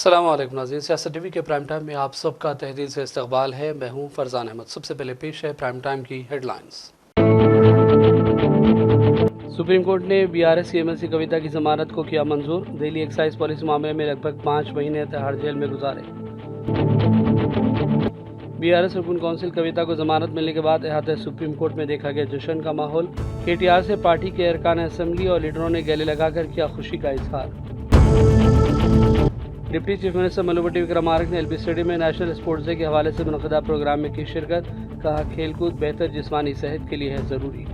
अस्सलाम वालेकुम नाज़रीन, सियासत टीवी के प्राइम टाइम में आप सबका तहदील से इस्तकबाल है। मैं हूं फरजान अहमद। सबसे पहले पेश है प्राइम टाइम की हेडलाइंस। सुप्रीम कोर्ट ने बीआरएस की एमएलसी कविता की जमानत को किया मंजूर। दिल्ली एक्साइज पॉलिसी मामले में लगभग 5 महीने तिहाड़ जेल में गुजारे। बीआरएस रुकन काउंसिल कविता को जमानत मिलने के बाद इहाते सुप्रीम कोर्ट में देखा गया जश्न का माहौल। केटीआर से पार्टी के अरकान असेंबली और लीडरों ने गले लगाकर किया खुशी का इजहार। डिप्टी चीफ मिनिस्टर मल्लूभट्टी विक्रमार्क ने एलबी स्टेडियम में नेशनल स्पोर्ट्स डे के हवाले से मुनक़दा प्रोग्राम में की शिरकत। कहा, खेलकूद बेहतर जिस्मानी सेहत के लिए है ज़रूरी।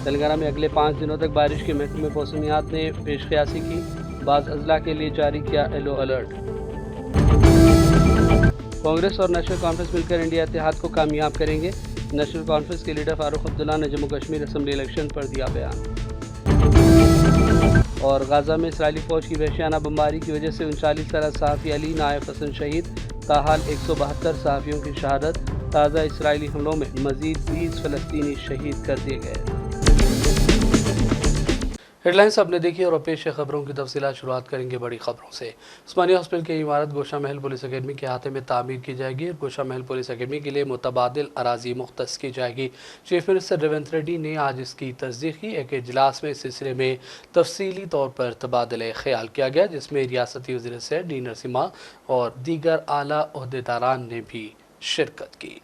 तेलंगाना में अगले 5 दिनों तक बारिश के महकमे मौसमियात ने पेशकयासी की। बाज़ अजला के लिए जारी किया येलो अलर्ट। कांग्रेस और नेशनल कॉन्फ्रेंस मिलकर इंडिया इत्तेहाद को कामयाब करेंगे। नेशनल कॉन्फ्रेंस के लीडर फारूक अब्दुल्ला ने जम्मू कश्मीर असेंबली इलेक्शन पर दिया बयान। और गाजा में इसराइली फौज की वहशियाना बमबारी की वजह से 39 साला सहाफ़ी अली नायफ हसन शहीद। ताहाल 172 सहाफ़ियों की शहादत। ताज़ा इसराइली हमलों में मज़ीद 20 फ़लस्तीनी शहीद कर दिए गए। हेडलाइंस आपने देखी और पेश खबरों की तफसीलात। शुरुआत करेंगे बड़ी खबरों से। उस्मानिया हॉस्पिटल की इमारत गोशा महल पुलिस अकेडमी के अहाते में तामीर की जाएगी और गोशा महल पुलिस अकेडमी के लिए मुतबादिल अराजी मुख्तस की जाएगी। चीफ मिनिस्टर रेवंत रेड्डी ने आज इसकी तस्दीक की। एक इजलास में इस सिलसिले में तफसीली तौर पर तबादला ख्याल किया गया, जिसमें रियासती वज़ीर सेहत डी नरसिम्हा और दीगर आला ओहदेदारान ने भी शिरकत की।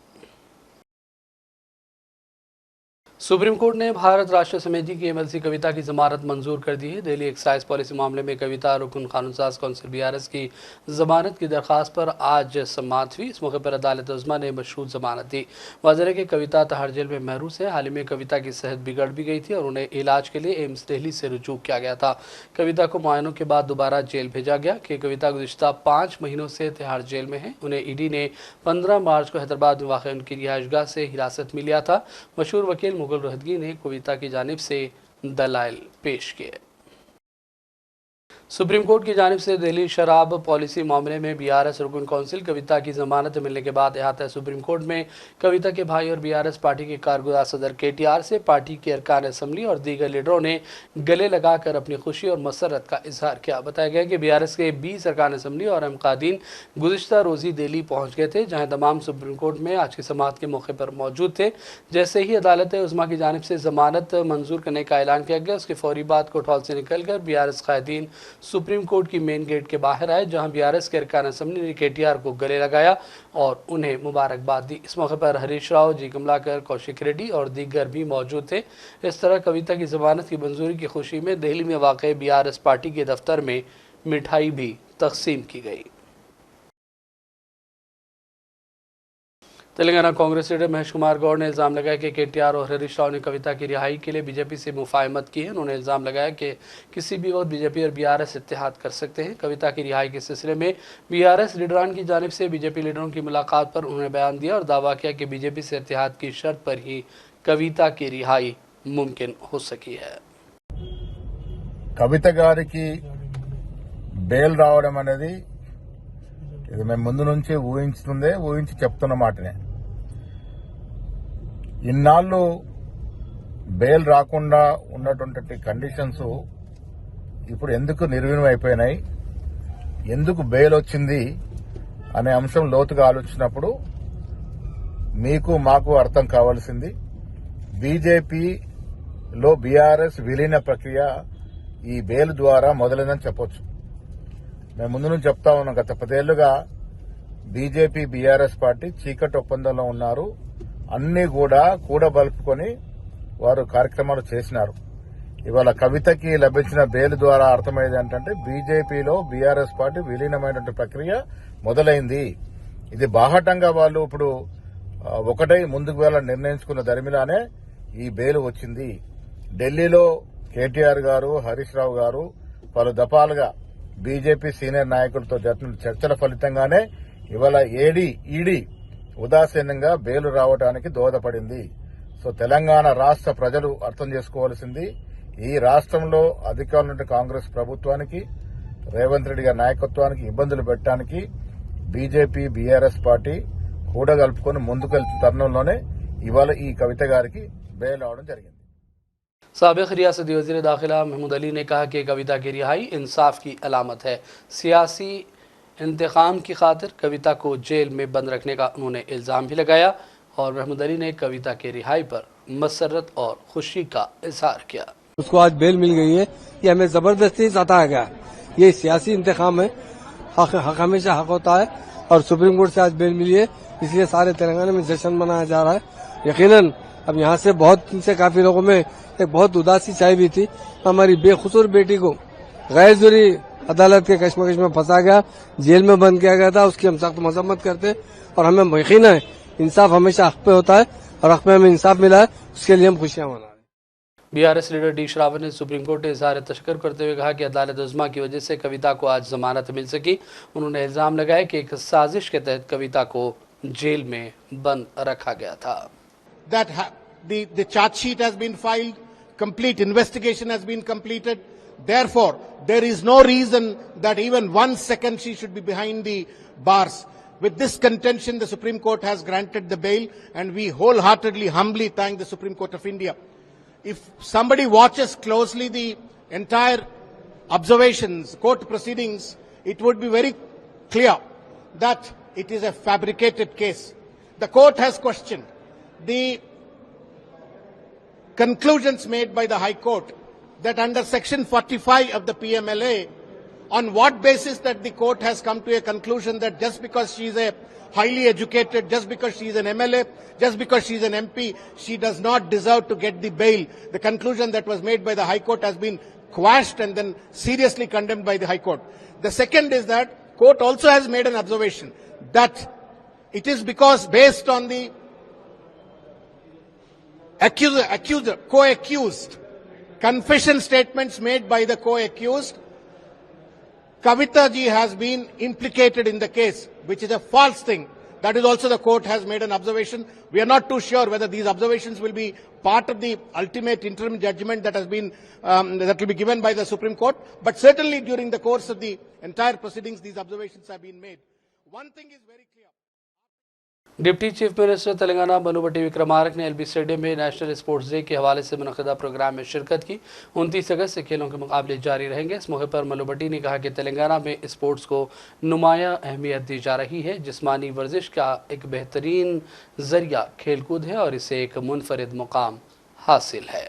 सुप्रीम कोर्ट ने भारत राष्ट्र समिति की एमएलसी कविता की जमानत मंजूर कर दी है। दिल्ली एक्साइज पॉलिसी मामले में कविता रुकन कानूनसाज कौंसिल बीआरएस की जमानत की दरख्वास्त पर आज समाअत हुई। इस मौके पर अदालत उज़्मा ने मशरूत जमानत दी। वाज़ेह है कि कविता तिहाड़ जेल में महरूस है। हाल ही में कविता की सेहत बिगड़ भी गई थी और उन्हें इलाज के लिए एम्स दिल्ली से रुजू किया गया था। कविता को मुआयनों के बाद दोबारा जेल भेजा गया कि कविता गुज़िश्ता 5 महीनों से तिहाड़ जेल में है। उन्हें ईडी ने 15 मार्च को हैदराबाद में वाक़ उनकी रिहाइशगाह से हिरासत में लिया था। मशहूर वकील मुगल रोहतगी ने कविता की जानिब से दलाइल पेश किए। सुप्रीम कोर्ट की जानिब से दिल्ली शराब पॉलिसी मामले में बीआरएस रुकन काउंसिल कविता की जमानत मिलने के बाद अहाता सुप्रीम कोर्ट में कविता के भाई और बीआरएस पार्टी के कारगुजार सदर केटीआर से पार्टी के अरकान असेंबली और दीगर लीडरों ने गले लगाकर अपनी खुशी और मसरत का इजहार किया। बताया गया कि बीआरएस के 20 अरकान असेंबली और अहमकादीन गुज़िश्ता रोज़ी दिल्ली पहुँच गए थे, जहाँ तमाम सुप्रीम कोर्ट में आज की समाअत के मौके पर मौजूद थे। जैसे ही अदालत उज़्मा की जानिब से जमानत मंजूर करने का ऐलान किया गया, उसके फौरी बाद कोर्ट हॉल से निकलकर बीआरएस कायदीन सुप्रीम कोर्ट की मेन गेट के बाहर आए, जहां बीआरएस के अरकान असेंबली ने केटीआर को गले लगाया और उन्हें मुबारकबाद दी। इस मौके पर हरीश राव, जी कमलाकर, कौशिक रेड्डी और दीगर भी मौजूद थे। इस तरह कविता की जमानत की मंजूरी की खुशी में दिल्ली में वाक़ बीआरएस पार्टी के दफ्तर में मिठाई भी तकसीम की गई। तेलंगाना कांग्रेस लीडर महेश कुमार गौड़ ने इल्ज़ाम लगाया कि केटीआर और हरीश राव ने कविता की रिहाई के लिए बीजेपी से मुफाहमत की है। उन्होंने इल्ज़ाम लगाया कि किसी भी वक्त बीजेपी और बीआरएस इत्तेहाद कर सकते हैं। कविता की रिहाई के सिलसिले में बीआरएस लीडरान की जानिब से बीजेपी लीडरों की मुलाकात पर उन्होंने बयान दिया और दावा किया कि बीजेपी से इत्तेहाद की शर्त पर ही कविता की रिहाई मुमकिन हो सकी है। कविता గారికి బెయిల్ రావడం అనేది ఇది మేము ముందు నుంచి ఊహించి చెప్తున్న మాటనే. ఇన్నాళ్ళు బెయిల్ రాకుండా ఉన్నటువంటి కండిషన్స్ ఇప్పుడు ఎందుకు నిర్వీణం అయిపోయినాయి, ఎందుకు బెయిల్ వచ్చింది అనే అంశం లోతుగా ఆలోచించినప్పుడు మీకు మాకు అర్థం కావాల్సింది బీజేపీలో బీఆర్ఎస్ విలీన ప్రక్రియ ఈ బెయిల్ ద్వారా మొదలైందని చెప్పొచ్చు. మేము ముందు నుంచి చెప్తా ఉన్నాం, గత 10 ఏళ్లుగా బీజేపీ బీఆర్ఎస్ పార్టీ చీకటి ఒప్పందంలో ఉన్నారు. అన్ని కూడా కూడబలుపుకొని వారు కార్యక్రమాలు చేసినారు. ఇవాళ కవితకి లభించిన బెయిల్ ద్వారా అర్థమయ్యేది ఏంటంటే బీజేపీలో బీఆర్ఎస్ పార్టీ విలీనమైనటువంటి ప్రక్రియ మొదలైంది. ఇది బాహటంగా వాళ్ళు ఇప్పుడు ఒకటై ముందుకు వెళ్ళాలని నిర్ణయించుకున్న దరిమిలానే ఈ బెయిల్ వచ్చింది. ఢిల్లీలో కేటీఆర్ గారు, హరీష్ రావు గారు పలు దఫాలుగా బీజేపీ సీనియర్ నాయకులతో జరిపిన చర్చల ఫలితంగానే ఇవాళ ఈడీ ఉదాసీనంగా బెయిల్ రావడానికి దోహదపడింది. సో తెలంగాణ రాష్ట్ర ప్రజలు అర్థం చేసుకోవాల్సింది, ఈ రాష్ట్రంలో అధికారంలో కాంగ్రెస్ ప్రభుత్వానికి, రేవంత్ రెడ్డి గారి నాయకత్వానికి ఇబ్బందులు పెట్టడానికి బీజేపీ బీఆర్ఎస్ పార్టీ కూడగలుపుకొని ముందుకెళ్తున్న తరుణంలోనే ఇవాళ ఈ కవిత గారికి బెయిల్ అవడం జరిగింది. साबिक़ रियासती वज़ीर दाखिला महमूद अली ने कहा कि कविता की रिहाई इंसाफ की अलामत है। सियासी इंतकाम की खातिर कविता को जेल में बंद रखने का उन्होंने इल्ज़ाम भी लगाया और महमूद अली ने कविता की रिहाई पर मसरत और खुशी का इजहार किया। उसको आज बेल मिल गई है, ये हमें जबरदस्ती सताया गया है। ये सियासी इंतकाम है, हक हमेशा हक होता है और सुप्रीम कोर्ट से आज बेल मिली है, इसलिए सारे तेलंगाना में जश्न मनाया जा रहा है। यकीनन अब यहाँ से काफी लोगों में एक बहुत उदासी छाई हुई थी। हमारी बेकसूर बेटी को गैर जरूरी अदालत के कश्मकश में फंसा गया, जेल में बंद किया गया था, उसकी हम सख्त मजम्मत करते हैं और हमें यकीन है इंसाफ हमेशा हक पे होता है और हक पे हमें इंसाफ मिला है, उसके लिए हम खुशियां मना रहे हैं। बीआरएस लीडर डी श्रावण ने सुप्रीम कोर्ट से इजहार तशक्कुर करते हुए कहा कि अदालत उज़्मा की वजह से कविता को आज जमानत मिल सकी। उन्होंने इल्ज़ाम लगाया कि एक साजिश के तहत कविता को जेल में बंद रखा गया था। The charge sheet has been filed, complete investigation has been completed. Therefore, there is no reason that even 1 second she should be behind the bars. With this contention, the Supreme Court has granted the bail, and we wholeheartedly, humbly thank the Supreme Court of India. If somebody watches closely the entire observations, court proceedings, it would be very clear that it is a fabricated case. The court has questioned the conclusions made by the High Court that under Section 45 of the PMLA, on what basis that the court has come to a conclusion that just because she is a highly educated, just because she is an MLA, just because she is an MP, she does not deserve to get the bail. The conclusion that was made by the High Court has been quashed and then seriously condemned by the High Court. The second is that court also has made an observation that it is because based on the co-accused confession statements made by the co-accused, Kavita ji has been implicated in the case, which is a false thing. That is also the court has made an observation. We are not too sure whether these observations will be part of the ultimate interim judgment that has been that will be given by the Supreme Court. But certainly during the course of the entire proceedings, these observations have been made. One thing is very clear. Deputy chief minister Telangana बनूबट्टी विक्रमार्क ने LB stadium में national sports day के हवाले से मुनक़दा programme में शिरकत की। 29 अगस्त से खेलों के मुकाबले जारी रहेंगे। इस मौके पर मनोबट्टी ने कहा कि तेलंगाना में स्पोर्ट्स को नुमायां अहमियत दी जा रही है। जिस्मानी वर्जिश का एक बेहतरीन जरिया खेलकूद है और इसे एक मुनफरिद मुकाम हासिल है।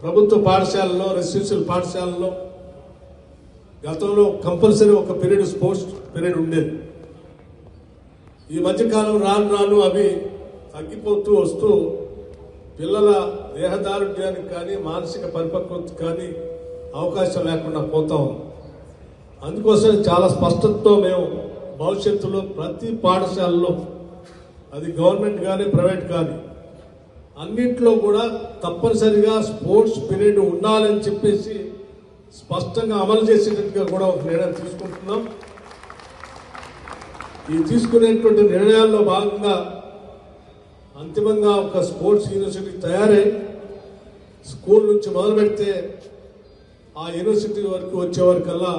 ప్రభుత్వ పాఠశాలలో రెసిడెన్షియల్ పాఠశాలలో గతంలో కంపల్సరీ ఒక పీరియడ్ స్పోర్ట్స్ పీరియడ్ ఉండేది. ఈ మధ్యకాలం రాను అవి తగ్గిపోతూ వస్తూ పిల్లల దేహదారుఢ్యానికి కానీ మానసిక పరిపక్వతకు కానీ అవకాశం లేకుండా పోతా ఉంది. అందుకోసం చాలా స్పష్టతతో మేము భవిష్యత్తులో ప్రతి పాఠశాలలో అది గవర్నమెంట్ కానీ ప్రైవేట్ కానీ అన్నింటిలో కూడా తప్పనిసరిగా స్పోర్ట్స్ పీరియడ్ ఉండాలని చెప్పేసి స్పష్టంగా అమలు చేసేటట్టుగా కూడా ఒక నిర్ణయం తీసుకుంటున్నాం. ఈ తీసుకునేటువంటి నిర్ణయాల్లో భాగంగా అంతిమంగా ఒక స్పోర్ట్స్ యూనివర్సిటీ తయారై స్కూల్ నుంచి మొదలు పెడితే ఆ యూనివర్సిటీ వరకు వచ్చేవరకల్లా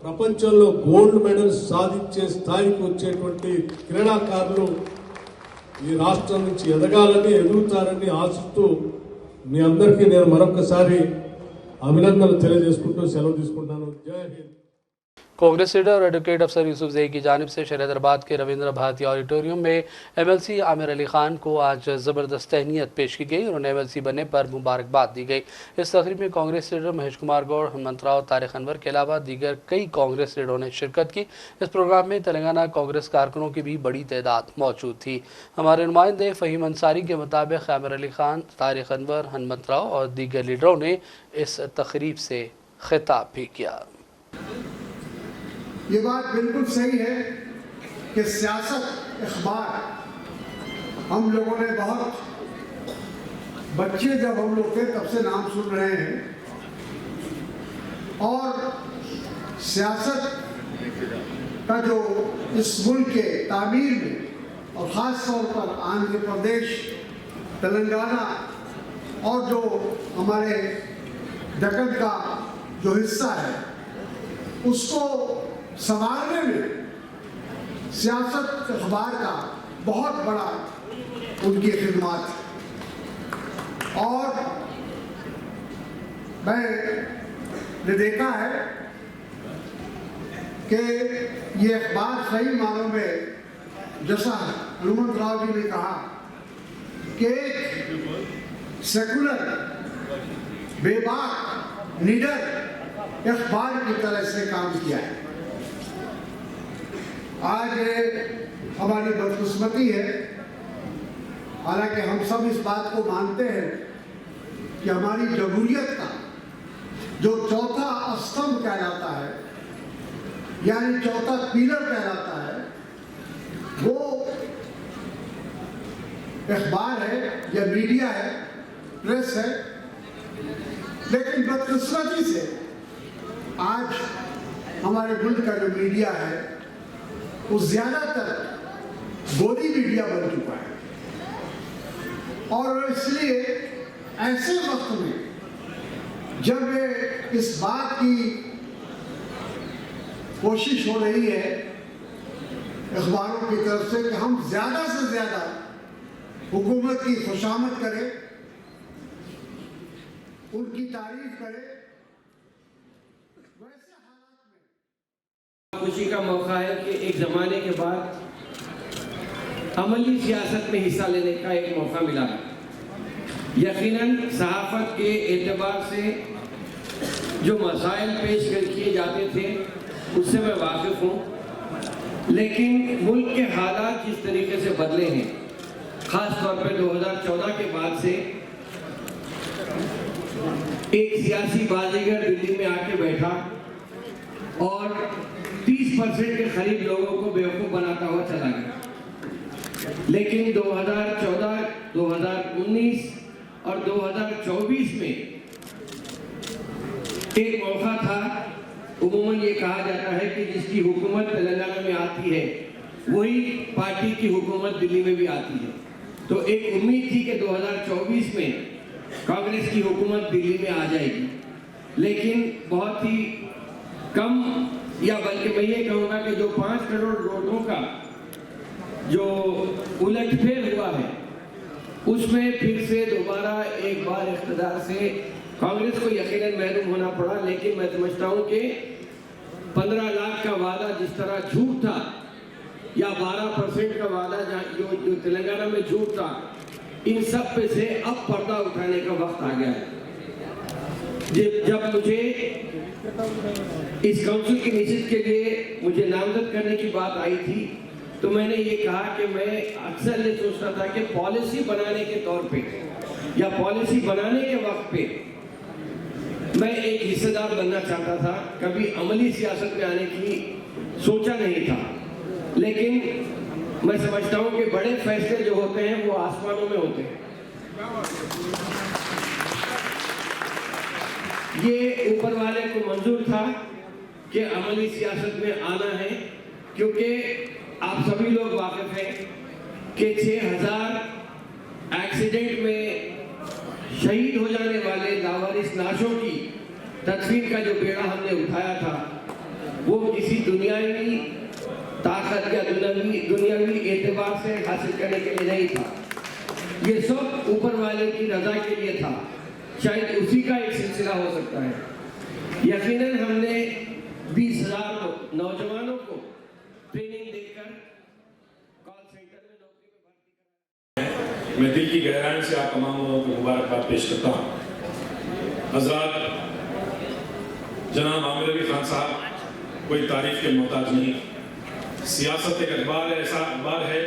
ప్రపంచంలో గోల్డ్ మెడల్స్ సాధించే స్థాయికి వచ్చేటువంటి క్రీడాకారులు ఈ రాష్ట్రం నుంచి ఎదగాలని ఎదుగుతారని ఆశిస్తూ మీ అందరికీ నేను మరొకసారి అభినందనలు తెలియజేసుకుంటూ సెలవు తీసుకుంటాను. జై హింద్. कांग्रेस लीडर और एडवोकेट अफसर यूसुफ जई की जानिब से शहजादाबाद के रविंद्र भारती ऑडिटोरियम में एमएलसी आमिर अली खान को आज ज़बरदस्त तहनीत पेश की गई। उन्होंने एमएलसी बनने पर मुबारकबाद दी गई। इस तकरीब में कांग्रेस लीडर महेश कुमार गौड़, हनुमंतराव, तारिक अनवर के अलावा दीगर कई कांग्रेस लीडरों ने शिरकत की। इस प्रोग्राम में तेलंगाना कांग्रेस कारकुनों की भी बड़ी तादाद मौजूद थी। हमारे नुमाइंदे फ़हीम अंसारी के मुताबिक आमिर अली खान, तारिक अनवर, हनुमंतराव और दीगर लीडरों ने इस तकरीब से खिताब भी किया। ये बात बिल्कुल सही है कि सियासत अखबार हम लोगों ने बहुत बच्चे जब हम लोग थे तब से नाम सुन रहे हैं और सियासत का जो इस मुल्क के तामीर में और ख़ास तौर पर आंध्र प्रदेश, तेलंगाना और जो हमारे दक्कन का जो हिस्सा है उसको संभालने में सियासत अखबार का बहुत बड़ा उनकी खिदमत और मैंने देखा है कि ये अखबार सही मानों में, जैसा हनुमंत राव जी ने कहा, कि एक सेकुलर, बेबाक, निडर अखबार की तरह से काम किया है। आज हमारी बदकिस्मती है, हालांकि हम सब इस बात को मानते हैं कि हमारी जमहूरियत का जो चौथा स्तंभ कहलाता है, यानी चौथा पिलर कहलाता है, वो अखबार है या मीडिया है, प्रेस है। लेकिन बदकिस्मती से आज हमारे मुल्क का जो मीडिया है वो ज्यादातर गोदी मीडिया बन चुका है, और इसलिए ऐसे वक्त में जब इस बात की कोशिश हो रही है अखबारों की तरफ से कि हम ज्यादा से ज्यादा हुकूमत की खुशामद करें, उनकी तारीफ करें, वैसे हालात में खुशी का मौका है कि एक ज़माने के बाद अमली सियासत में हिस्सा लेने का एक मौका मिला है। यकीनन सहाफ़त के एतबार से जो मसाइल पेश किए जाते थे उससे मैं वाकिफ़ हूँ, लेकिन मुल्क के हालात जिस तरीके से बदले हैं, ख़ास तौर पर 2014 के बाद से एक सियासी बाजीगर दिल्ली में आके बैठा और 30% के करीब लोगों को बेवकूफ़ बनाता हुआ चला गया। लेकिन 2014, 2019 और 2024 में एक मौका था। उमूमन ये कहा जाता है कि जिसकी हुकूमत तेलंगाना में आती है वही पार्टी की हुकूमत दिल्ली में भी आती है। तो एक उम्मीद थी कि 2024 में कांग्रेस की हुकूमत दिल्ली में आ जाएगी, लेकिन बहुत ही कम, या बल्कि मैं ये कहूँगा कि जो 5 करोड़ वोटों का जो उलटफेर हुआ है उसमें फिर से दोबारा एक बार इख्तिदार से कांग्रेस को यकीनन महरूम होना पड़ा। लेकिन मैं समझता हूँ कि 15 लाख का वादा जिस तरह झूठ था, या 12% का वादा जो तेलंगाना में झूठ था, इन सब पे से अब पर्दा उठाने का वक्त आ गया है। जब मुझे इस काउंसिल की निश्चित के लिए मुझे नामजद करने की बात आई थी, तो मैंने ये कहा कि मैं अक्सर ये सोचता था कि पॉलिसी बनाने के तौर पे या पॉलिसी बनाने के वक्त पे मैं एक हिस्सेदार बनना चाहता था। कभी अमली सियासत में आने की सोचा नहीं था, लेकिन मैं समझता हूँ कि बड़े फैसले जो होते हैं वो आसमानों में होते हैं। ये ऊपर वाले को मंजूर था कि अमली सियासत में आना है, क्योंकि आप सभी लोग वाकिफ हैं कि 6000 एक्सीडेंट में शहीद हो जाने वाले लावारिस लाशों की तदफीन का जो बेड़ा हमने उठाया था वो किसी दुनियावी ताकत या दुनियावी एतबार से हासिल करने के लिए नहीं था। ये सब ऊपर वाले की रजा के लिए था। शायद उसी का एक सिलसिला हो सकता है। यकीनन हमने 20,000 नौजवानों को ट्रेनिंग देकर कॉल सेंटर में नौकरी में भर्ती कराया। मैं दिल की गहराई से आप तमाम लोगों को मुबारकबाद पेश करता हूँ। हजरात, जनाब आमिर अली खान साहब कोई तारीफ के मोहताज नहीं। सियासत एक अखबार है, ऐसा अखबार है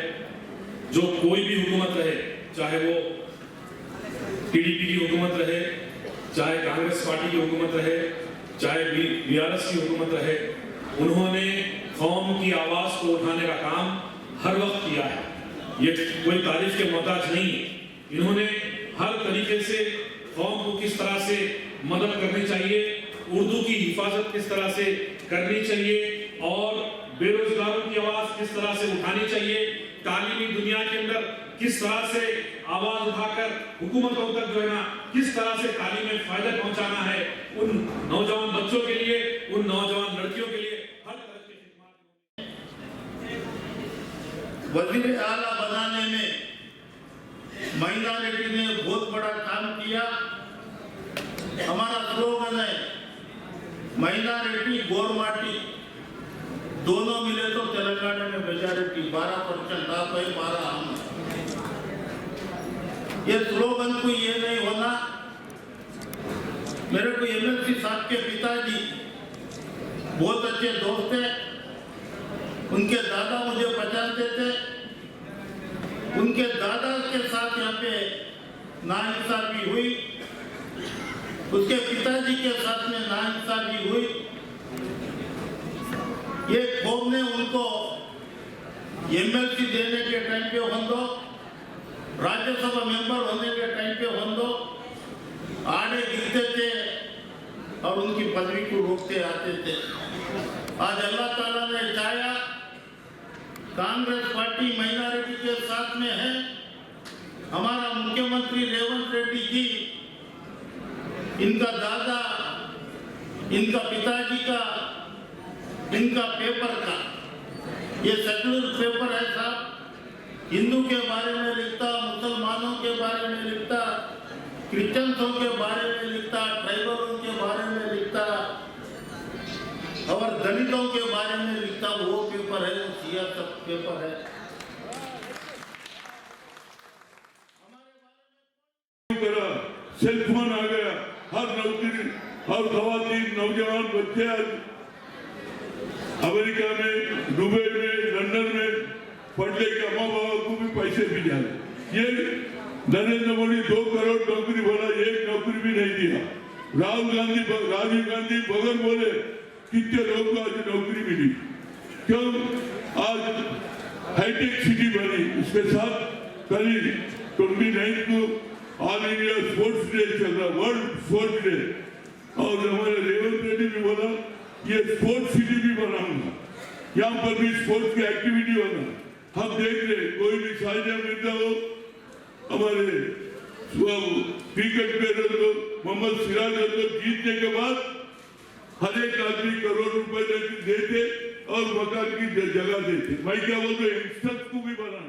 जो कोई भी हुकूमत रहे, चाहे वो टीडीपी की हुकूमत रहे, चाहे कांग्रेस पार्टी की हुकूमत रहे, चाहे बीआरएस की हुकूमत रहे, उन्होंने कौम की आवाज़ को उठाने का काम हर वक्त किया है। ये कोई तारीफ के मोहताज नहीं है। इन्होंने हर तरीके से कौम को किस तरह से मदद करनी चाहिए, उर्दू की हिफाजत किस तरह से करनी चाहिए और बेरोजगारों की आवाज़ किस तरह से उठानी चाहिए, तालीमी दुनिया के अंदर किस तरह से आवाज उठाकर हुकूमतों तक जो है ना किस तरह से तालीम में फायदा पहुंचाना है, उन नौजवान बच्चों के लिए, उन नौजवान लड़कियों के लिए हर तरह की खिदमत। वजीर आला बनाने में महिला रेड्डी ने बहुत बड़ा काम किया। हमारा स्लोगन है माइनॉरिटी गोरमाटी दोनों मिले तो तेलंगाना में मेजॉरिटी 12% आप है 12 हम। ये स्लोगन को ये नहीं होना। मेरे को एमएलसी साहब के पिताजी बहुत अच्छे दोस्त थे, उनके दादा मुझे पहचानते थे, उनके दादा के साथ यहाँ पे नाइंसाफी हुई, उसके पिताजी के साथ में नाइंसाफी हुई। ये खौफ ने उनको एमएलसी देने के टाइम पे होंदो, राज्यसभा मेंबर होने के टाइम पे होंदो आड़े गिरते थे और उनकी पदवी को रोकते आते थे। आज अल्लाह ताला ने चाहा, कांग्रेस पार्टी माइनॉरिटी के साथ में है। हमारा मुख्यमंत्री रेवंत रेड्डी जी, इनका दादा, इनका पिताजी का, इनका पेपर का, ये सेक्युलर पेपर है साहब। हिंदू के बारे में लिखता, मुसलमानों के बारे में लिखता, क्रिश्चियनों के बारे में लिखता, ट्राइबलों के बारे में लिखता और दलितों के बारे में लिखता। वो पेपर है, वो सियासत पेपर है। सेल्फोन आ गया, हर नौकरी, हर खवातीन, नौजवान बच्चे आज अमेरिका में, दुबई में, लंदन में पढ़ने के अम्मा बाबा को भी पैसे भी जाए। ये नरेंद्र मोदी 2 करोड़ नौकरी बोला, 1 नौकरी भी नहीं दिया। राजीव गांधी बगल बोले, कितने लोग को आज नौकरी मिली। क्यों? आज हाईटेक सिटी बनी, इसके साथ कल 29 को ऑल इंडिया स्पोर्ट्स डे चल रहा, वर्ल्ड स्पोर्ट्स डे, और हमारे रेवंत रेड्डी भी बोला ये स्पोर्ट्स सिटी भी बनाऊंगा, यहाँ पर भी स्पोर्ट्स की एक्टिविटी होगा। हम देख रहे, कोई भी सानिया मिर्जा हो, हमारे क्रिकेट प्लेयर हो, मोहम्मद सिराज को जीतने के बाद हर एक आदमी करोड़ रुपए देते और मकान की जगह देते। मैं क्या बोलते, यंगस्टर्स को भी बनाना।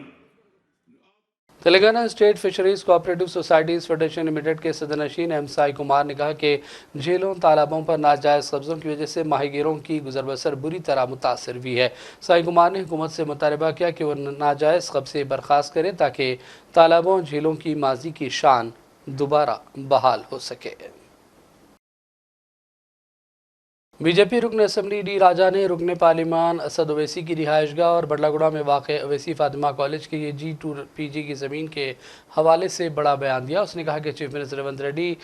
Telangana state fisheries cooperative societies federation limited के सदरनशीन एम साई कुमार ने कहा कि झीलों तालाबों पर नाजायज़ कब्जों की वजह से माहीगीरों की गुजर बसर बुरी तरह मुतासर हुई है। साई कुमार ने हुकूमत से मुतालबा किया कि वह नाजायज़ कब्जे बर्खास्त करे ताकि तालाबों झीलों की माजी की शान दोबारा बहाल हो सके। बीजेपी रुकन असम्बली डी राजा ने रुकन पार्लिमान असद ओवैसी की रिहाइशगाह और बड़लागुड़ा में वाक़ ओवैसी फातिमा कॉलेज की G2 PG की ज़मीन के हवाले से बड़ा बयान दिया। उसने कहा कि चीफ मिनिस्टर रेवंत रेड्डी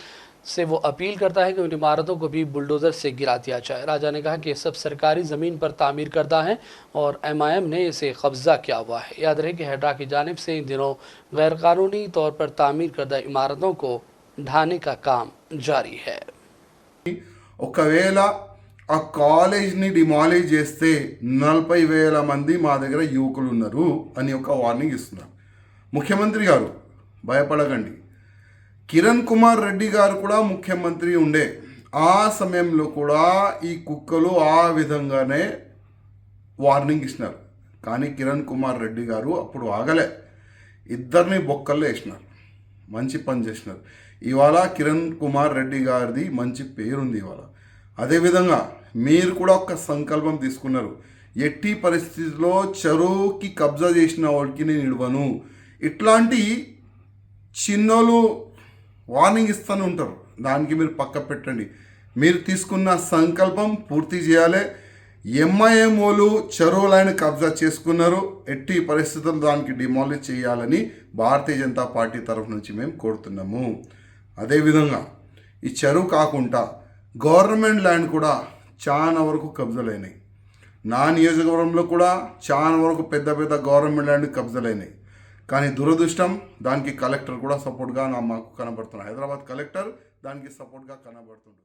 से वो अपील करता है कि उन इमारतों को भी बुलडोज़र से गिरा दिया जाए। राजा ने कहा कि सब सरकारी ज़मीन पर तामीर करदा है और MIM ने इसे कब्ज़ा किया हुआ है। याद रहे कि हेड्रा की जानिब से इन दिनों गैरकानूनी तौर पर तामीर करदा इमारतों को ढाने का काम जारी है। ఆ కాలేజ్ని డిమాలిష్ చేస్తే 40,000 మంది మా దగ్గర యువకులు ఉన్నారు అని ఒక వార్నింగ్ ఇస్తున్నారు. ముఖ్యమంత్రి గారు భయపడకండి. కిరణ్ కుమార్ రెడ్డి గారు కూడా ముఖ్యమంత్రి ఉండే ఆ సమయంలో కూడా ఈ కుక్కలు ఆ విధంగానే వార్నింగ్ ఇచ్చినారు. కానీ కిరణ్ కుమార్ రెడ్డి గారు అప్పుడు ఆగలే, ఇద్దరిని బొక్కల్లో వేసినారు. మంచి పని చేసినారు. ఇవాళ కిరణ్ కుమార్ రెడ్డి గారిది మంచి పేరుంది. ఇవాళ అదేవిధంగా మీరు కూడా ఒక సంకల్పం తీసుకున్నారు, ఎట్టి పరిస్థితుల్లో చెరువుకి కబ్జా చేసిన వాడికి నేను ఇవ్వను. ఇట్లాంటి చిన్నోళ్ళు వార్నింగ్ ఇస్తూనే ఉంటారు, దానికి మీరు పక్క పెట్టండి. మీరు తీసుకున్న సంకల్పం పూర్తి చేయాలి. MIM వాళ్ళు చెరువులైన కబ్జా చేసుకున్నారు, ఎట్టి పరిస్థితుల్లో దానికి డిమాలిష్ చేయాలని భారతీయ జనతా పార్టీ తరఫు నుంచి మేము కోరుతున్నాము. అదేవిధంగా ఈ చెరువు కాకుండా గవర్నమెంట్ ల్యాండ్ కూడా చాలా వరకు కబ్జాలైనాయి. నా నియోజకవర్గంలో కూడా చాలా వరకు పెద్ద పెద్ద గవర్నమెంట్ ల్యాండ్ కబ్జాలైనాయి. కానీ దురదృష్టం దానికి కలెక్టర్ కూడా సపోర్ట్గా మాకు కనబడుతున్నాడు. హైదరాబాద్ కలెక్టర్ దానికి సపోర్ట్గా కనబడుతుంది.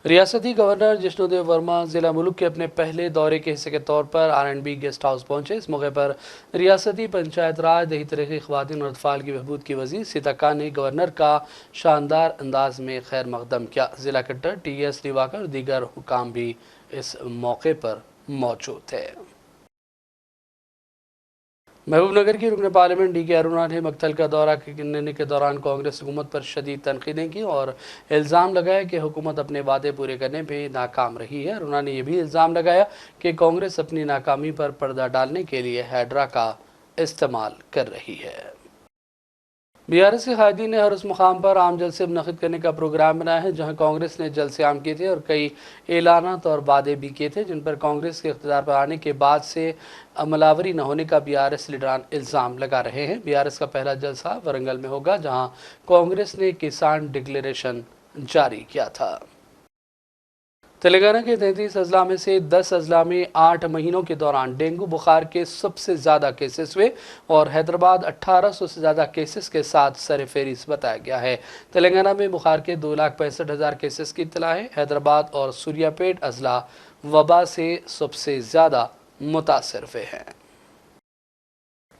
रियासती गवर्नर जिष्णुदेव वर्मा जिला मुल्क के अपने पहले दौरे के हिस्से के तौर पर R&B गेस्ट हाउस पहुंचे। इस मौके पर रियासती पंचायत राज, दही तरक्की, ख़वातीन और अतफाल की बहबूद की वज़ीर सीता खान ने गवर्नर का शानदार अंदाज में खैर मकदम किया। ज़िला कलेक्टर TS दिवाकर और दीगर हुकाम भी इस मौके पर मौजूद थे। महबूबनगर की रुकन पार्लियामेंट डी के अरुणा ने मक्तल का दौरा करने के दौरान कांग्रेस हुकूमत पर शदीद तनकीदें की और इल्ज़ाम लगाया कि हुकूमत अपने वादे पूरे करने में नाकाम रही है। अरुणा ने यह भी इल्ज़ाम लगाया कि कांग्रेस अपनी नाकामी पर पर्दा डालने के लिए हैड्रा का इस्तेमाल कर रही है। बीआरएस के कायदीन ने हर उस मुकाम पर आम जलसे मुनक़िद करने का प्रोग्राम बनाया है जहां कांग्रेस ने जलसे आम किए थे और कई ऐलानात और वादे भी किए थे जिन पर कांग्रेस के इक़्तिदार पर आने के बाद से अमलावरी न होने का बीआरएस लीडरान इल्ज़ाम लगा रहे हैं। बीआरएस का पहला जलसा वरंगल में होगा जहां कांग्रेस ने किसान डिक्लेरेशन जारी किया था। तेलंगाना के 33 अजला में से 10 अजला में 8 महीनों के दौरान डेंगू बुखार के सबसे ज़्यादा केसेस हुए और हैदराबाद 1800 से ज़्यादा केसेस के साथ सरफहरिस्त बताया गया है। तेलंगाना में बुखार के 2,65,000 केसेस की इत्तला है। हैदराबाद और सूर्यापेट अजला वबा से सबसे ज़्यादा मुतासर हुए हैं।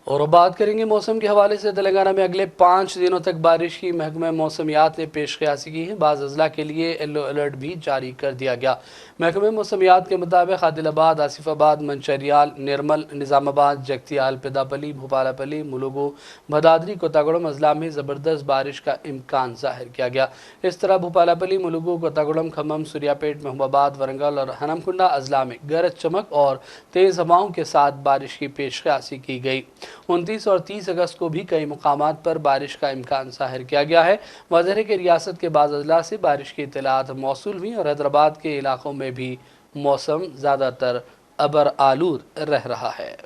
और अब बात करेंगे मौसम के हवाले से। तेलंगाना में अगले 5 दिनों तक बारिश की महकमा मौसमियात ने पेशकयासी की है। बाज़ अजला के लिए येलो अलर्ट भी जारी कर दिया गया। महकमा मौसमियात के मुताबिक आदिलाबाद, आसिफाबाद, मंचरियाल, निर्मल, निज़ामाबाद, जगतियाल, पेदापली, भोपालापली, मुलुगु, भदादरी, कोतागुड़म अजला में ज़बरदस्त बारिश का इम्कान जाहिर किया गया। इस तरह भोपालापली, मुलुगु, कोतागुड़म, खम्मम, सूर्यापेट, महबूबाबाद, वरंगल और हनमकुंडा अजला में गरज चमक और तेज़ हवाओं के साथ बारिश की पेशकयासी की गई। 29 और 30 अगस्त को भी कई मुकामात पर बारिश का इम्कान जाहिर किया गया है। वाज़ेह है कि रियासत के बाज़ अजला से बारिश की इत्तलात मौसूल हुई और हैदराबाद के इलाकों में भी मौसम ज़्यादातर अबर आलूद रह रहा है।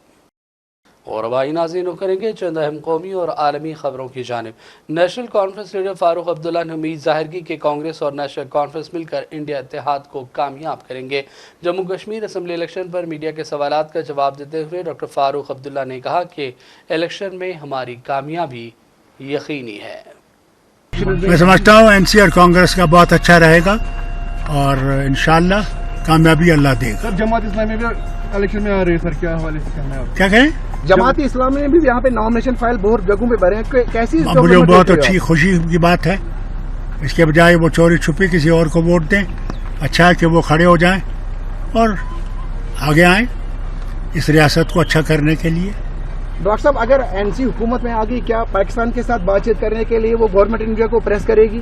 और अब आई नाज़रीन रुख करेंगे चंद अहम कौमी और आलमी खबरों की जानिब। National conference leader Farooq Abdullah ने उम्मीद जाहिर की कि कांग्रेस और नेशनल कॉन्फ्रेंस मिलकर इंडिया इत्तेहाद को कामयाब करेंगे। जम्मू कश्मीर असम्बली इलेक्शन पर मीडिया के सवालात का जवाब देते हुए डॉक्टर फारूक अब्दुल्ला ने कहा कि इलेक्शन में हमारी कामयाबी यकीनी है। मैं समझता हूँ एनसी और कांग्रेस का बहुत अच्छा रहेगा और इंशाल्लाह कामयाबी अल्लाह देगा। सर जमात इस्लामी भी इलेक्शन में आ रही है सर, क्या हवाले से कहना है? क्या कहें? जमात इस्लामी ने भी यहाँ पे नॉमिनेशन फाइल बहुत जगहों पे भरे हैं, कैसी मुझे बहुत अच्छी खुशी की बात है। इसके बजाय वो चोरी छुपी किसी और को वोट दें। अच्छा है कि वो खड़े हो जाएं और आगे आएं इस रियासत को अच्छा करने के लिए। डॉक्टर साहब अगर एनसी हुकूमत में आ गई, क्या पाकिस्तान के साथ बातचीत करने के लिए वो गवर्नमेंट इंडिया को प्रेस करेगी?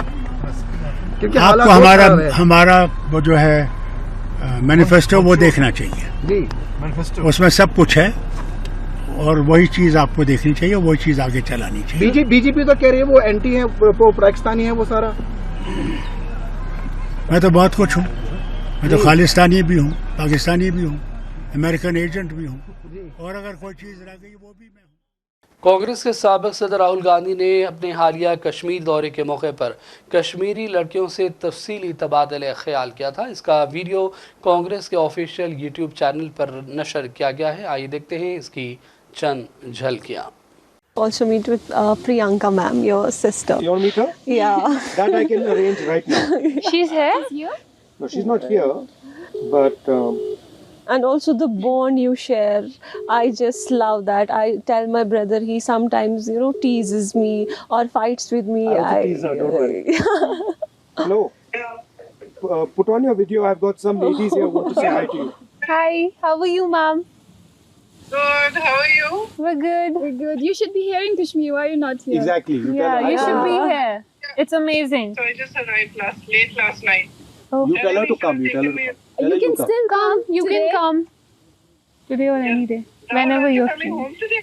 क्योंकि आपको हमारा वो जो है मैनिफेस्टो वो देखना चाहिए जी। मैनिफेस्टो उसमें सब कुछ है और वही चीज आपको देखनी चाहिए, वही चीज आगे चलानी चाहिए। बीजेपी तो कह रही है वो एंटी है, वो पाकिस्तानी है, वो सारा। मैं तो बहुत कुछ हूँ। मैं तो खालिस्तानी भी हूँ, पाकिस्तानी भी हूँ, अमेरिकन एजेंट भी हूँ और अगर कोई चीज रह गई वो भी मैं हूँ। कांग्रेस के साबिक सदर राहुल गांधी ने अपने हालिया कश्मीर दौरे के मौके पर कश्मीरी लड़कियों से तफसीली तबादला ख्याल किया था। इसका वीडियो कांग्रेस के ऑफिशियल यूट्यूब चैनल पर नशर किया गया है। आइए देखते हैं इसकी चंद झलकियां। Also meet with Priyanka ma'am, your sister. You want to meet her? Yeah. That I can arrange right now. She's here? No, she's not here, but And also the bond you share, I just love that. I tell my brother, he sometimes, teases me or fights with me. I'll tease her, don't worry. Hello. Put on your video. I've got some ladies here who want to say hi to you. Hi, how are you, ma'am? Good. How are you? We're good. We're good. You should be here in Kashmir. Why are you not here? Exactly. You should be here. It's amazing. So I just arrived late last night. Oh. You tell her to come. You tell her to come. You can still come. You can come. Today or any day. Whenever you're coming free. home today.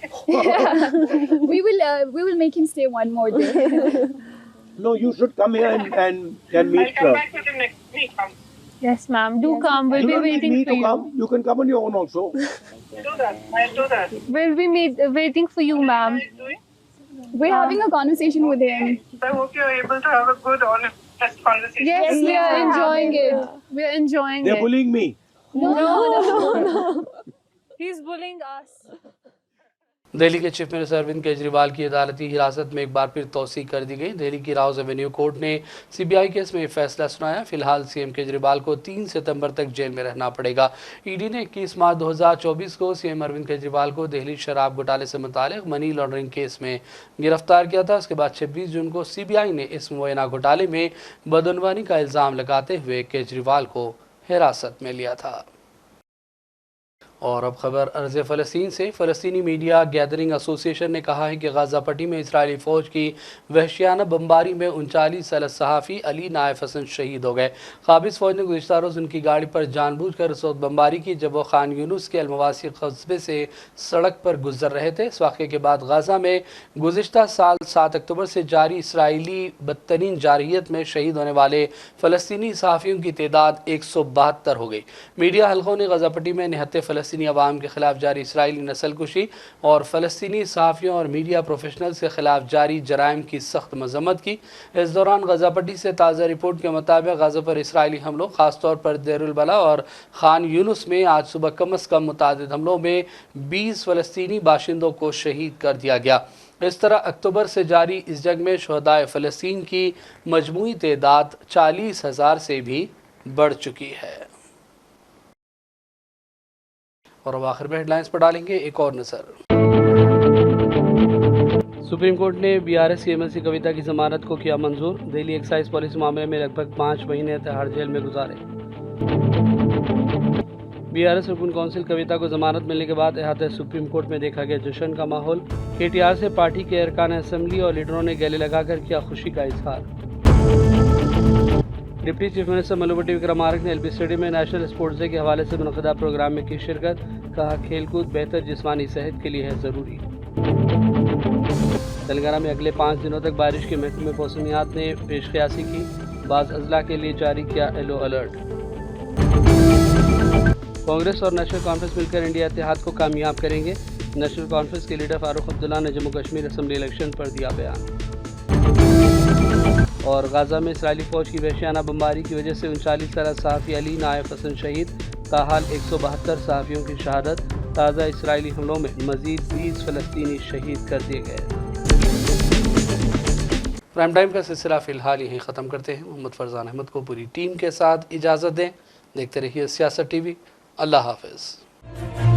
we will make him stay one more day. No, you should come here and meet I'll come her. back with him next week. Yes, ma'am. Do come. We'll You be don't need waiting me for to you. come. You can come on your own also. I'll do that. We'll be waiting for you, ma'am. We're having a conversation with him. I hope you're able to have a good, honest conversation. Yes, we are enjoying it. We are enjoying They're it. bullying me. No. He's bullying us. Delhi के chief minister Arvind Kejriwal की अदालती हिरासत में एक बार फिर तौसी कर दी गई। दिल्ली की राउज एवेन्यू कोर्ट ने सीबीआई केस में फैसला सुनाया। फिलहाल सीएम केजरीवाल को 3 सितंबर तक जेल में रहना पड़ेगा। ईडी ने 21 मार्च 2024 को सीएम अरविंद केजरीवाल को दिल्ली शराब घोटाले से मुतालिक मनी लॉन्ड्रिंग केस में गिरफ्तार किया था। उसके बाद 26 जून को सीबीआई ने इस मुबैना घोटाले में बदअनवानी का इल्ज़ाम लगाते हुए केजरीवाल को हिरासत में लिया था। और अब खबर अर्ज़ फ़लस्तीन से। फ़लस्तीनी मीडिया गैदरिंग एसोसिएशन ने कहा है कि गाज़ा पट्टी में इसराइली फ़ौज की वहशियाना बमबारी में 39 साल सहाफ़ी अली नायफ हसन शहीद हो गए। काबिज़ फ़ौज ने गुज़िश्ता रोज़ उनकी गाड़ी पर जानबूझकर उस वक्त बमबारी की जब वो खान यूनुस के अलमवासी कस्बे से सड़क पर गुजर रहे थे। इस वाक़े के बाद गाज़ा में गुज़िश्ता साल 7 अक्टूबर से जारी इसराइली बदतरीन जारहियत में शहीद होने वाले फ़लस्तीनी सहाफ़ियों की तादाद 172 हो गई। मीडिया हल्कों ने गाज़ा पट्टी में निहत्ते फ़लस्तीनी अवाम के खिलाफ जारी इसराइली नस्लकुशी और फ़लस्तीनी सहाफ़ियों और मीडिया प्रोफेशनल्स के खिलाफ जारी जराइम की सख्त मजम्मत की। इस दौरान गाज़ा पट्टी से ताज़ा रिपोर्ट के मुताबिक गाज़ा पर इसराइली हमलों खासतौर पर देरुल बला और खान यूनुस में आज सुबह कम अज़ कम मुतादिद हमलों में 20 फ़लस्तीनी बाशिंदों को शहीद कर दिया गया। इस तरह अक्टूबर से जारी इस जंग में शुहदाए फ़लस्तीन की मजमूई तादाद 40,000 से भी बढ़ चुकी है। और अब आखिर में हेडलाइंस पर डालेंगे एक और नज़र। सुप्रीम कोर्ट ने बीआरएस की एमएलसी कविता की जमानत को किया मंजूर। दिल्ली एक्साइज पॉलिसी मामले में लगभग 5 महीने तिहाड़ जेल में गुजारे। बीआरएस रुकन कौंसिल कविता को जमानत मिलने के बाद इहाते सुप्रीम कोर्ट में देखा गया जश्न का माहौल। केटीआर से पार्टी के अरकान असेंबली और लीडरों ने गले लगाकर किया खुशी का इजहार। डिप्टी चीफ मिनिस्टर मल्लूभट्टी विक्रमार्क ने एलबी स्टेडियम में नेशनल स्पोर्ट्स डे के हवाले से मुनक़दा प्रोग्राम में की शिरकत। कहा खेलकूद बेहतर जिस्मानी सेहत के लिए है ज़रूरी। तेलंगाना में अगले 5 दिनों तक बारिश के महकमे मौसमियात ने पेशकयासी की। बाज़ अजला के लिए जारी किया येलो अलर्ट। कांग्रेस और नेशनल कॉन्फ्रेंस मिलकर इंडिया इत्तेहाद को कामयाब करेंगे। नेशनल कॉन्फ्रेंस के लीडर फारूक अब्दुल्ला ने जम्मू कश्मीर असेंबली इलेक्शन पर दिया बयान। और गाज़ा में इसराइली फ़ौज की वहशियाना बमबारी की वजह से 39 साल सहाफ़ी अली नायफ हसन शहीद। ताहाल 172 सहाफ़ियों की शहादत। ताज़ा इसराइली हमलों में मज़ीद 20 फ़लस्तीनी शहीद कर दिए गए। प्राइम टाइम का सिलसिला फ़िलहाल यहीं ख़त्म करते हैं। मोहम्मद फरजान अहमद को पूरी टीम के साथ इजाज़त दें। देखते रहिए सियासत टीवी। अल्लाह हाफ़िज़।